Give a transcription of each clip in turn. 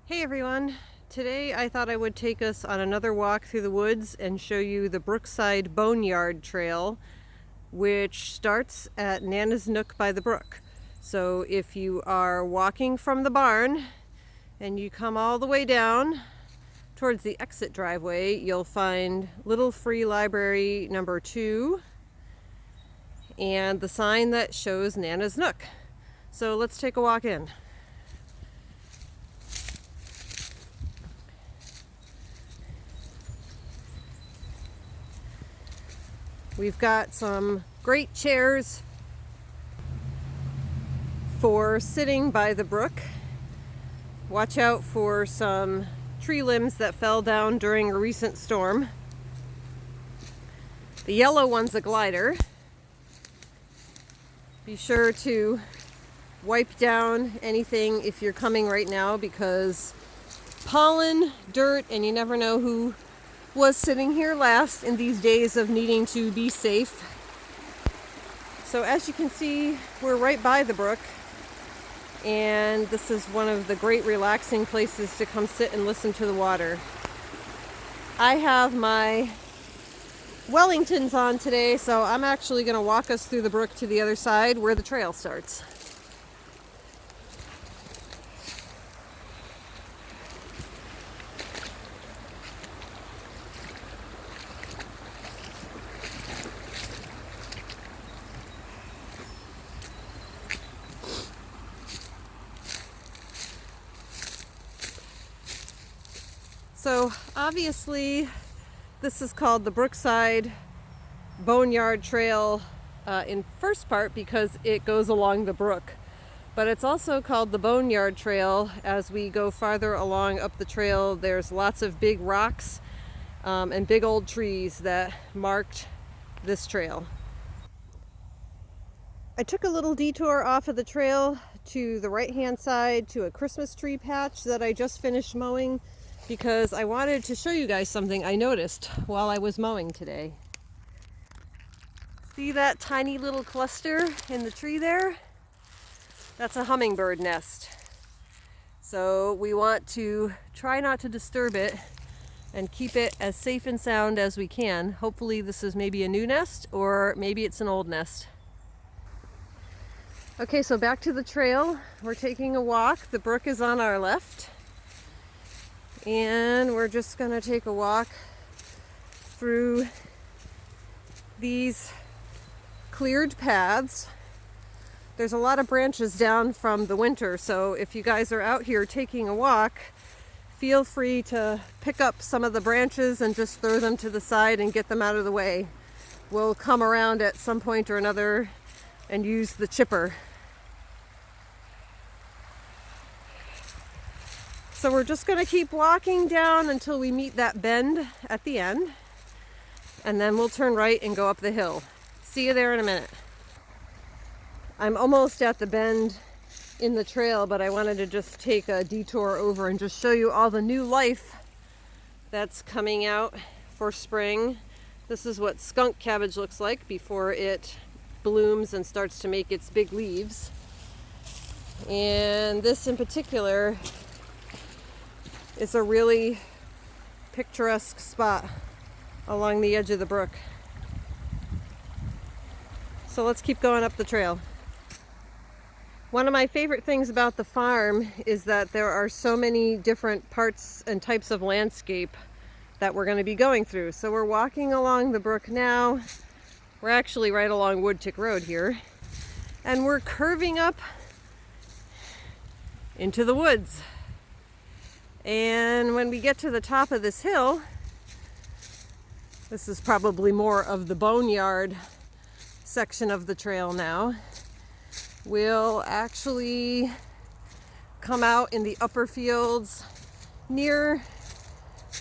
Hey everyone! Today I thought I would take us on another walk through the woods and show you the Brookside-Boneyard Trail, which starts at Nana's Nook by the brook. So if you are walking from the barn and you come all the way down towards the exit driveway, you'll find Little Free Library number 2 and the sign that shows Nana's Nook. So let's take a walk in. We've got some great chairs for sitting by the brook. Watch out for some tree limbs that fell down during a recent storm. The yellow one's a glider. Be sure to wipe down anything if you're coming right now, because pollen, dirt, and you never know who was sitting here last in these days of needing to be safe. So as you can see, we're right by the brook, and this is one of the great relaxing places to come sit and listen to the water. I have my Wellingtons on today, so I'm actually going to walk us through the brook to the other side where the trail starts. So obviously this is called the Brookside-Boneyard Trail in first part because it goes along the brook. But it's also called the Boneyard Trail as we go farther along up the trail. There's lots of big rocks and big old trees that marked this trail. I took a little detour off of the trail to the right-hand side to a Christmas tree patch that I just finished mowing, because I wanted to show you guys something I noticed while I was mowing today. See that tiny little cluster in the tree there? That's a hummingbird nest. So we want to try not to disturb it and keep it as safe and sound as we can. Hopefully this is maybe a new nest, or maybe it's an old nest. Okay, so back to the trail. We're taking a walk. The brook is on our left. And we're just going to take a walk through these cleared paths. There's a lot of branches down from the winter, so if you guys are out here taking a walk, feel free to pick up some of the branches and just throw them to the side and get them out of the way. We'll come around at some point or another and use the chipper. So we're just going to keep walking down until we meet that bend at the end, and then we'll turn right and go up the hill. See you there in a minute. I'm almost at the bend in the trail, but I wanted to just take a detour over and just show you all the new life that's coming out for spring. This is what skunk cabbage looks like before it blooms and starts to make its big leaves. And this in particular is a really picturesque spot along the edge of the brook. So let's keep going up the trail. One of my favorite things about the farm is that there are so many different parts and types of landscape that we're going to be going through. So we're walking along the brook now. We're actually right along Woodtick Road here. And we're curving up into the woods. And when we get to the top of this hill, this is probably more of the boneyard section of the trail now, we'll actually come out in the upper fields near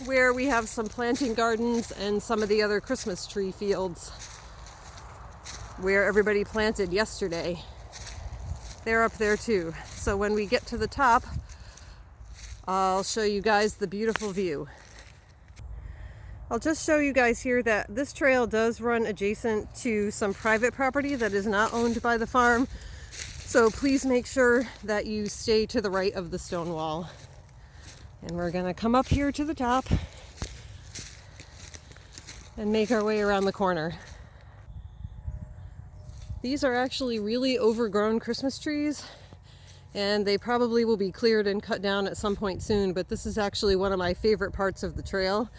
where we have some planting gardens and some of the other Christmas tree fields where everybody planted yesterday. They're up there too. So when we get to the top, I'll show you guys the beautiful view. I'll just show you guys here that this trail does run adjacent to some private property that is not owned by the farm. So please make sure that you stay to the right of the stone wall. And we're gonna come up here to the top and make our way around the corner. These are actually really overgrown Christmas trees, and they probably will be cleared and cut down at some point soon, but this is actually one of my favorite parts of the trail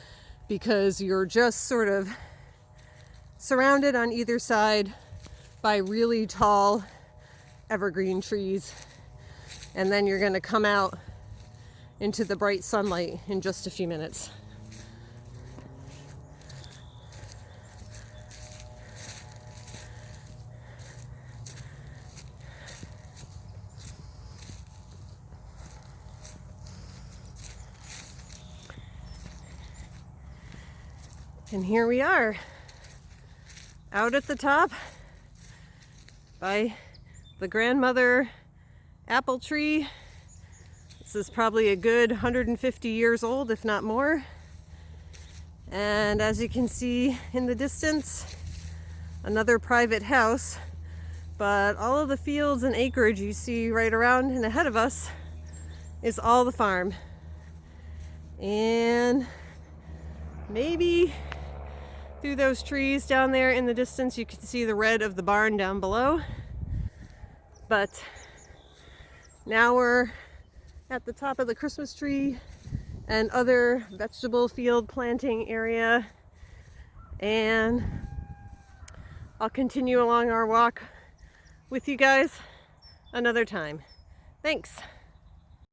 because you're just sort of surrounded on either side by really tall evergreen trees, and then you're going to come out into the bright sunlight in just a few minutes. And here we are, out at the top by the grandmother apple tree. This is probably a good 150 years old, if not more. And as you can see in the distance, another private house. But all of the fields and acreage you see right around and ahead of us is all the farm. And maybe through those trees down there in the distance, you can see the red of the barn down below. But now we're at the top of the Christmas tree and other vegetable field planting area. And I'll continue along our walk with you guys another time. Thanks.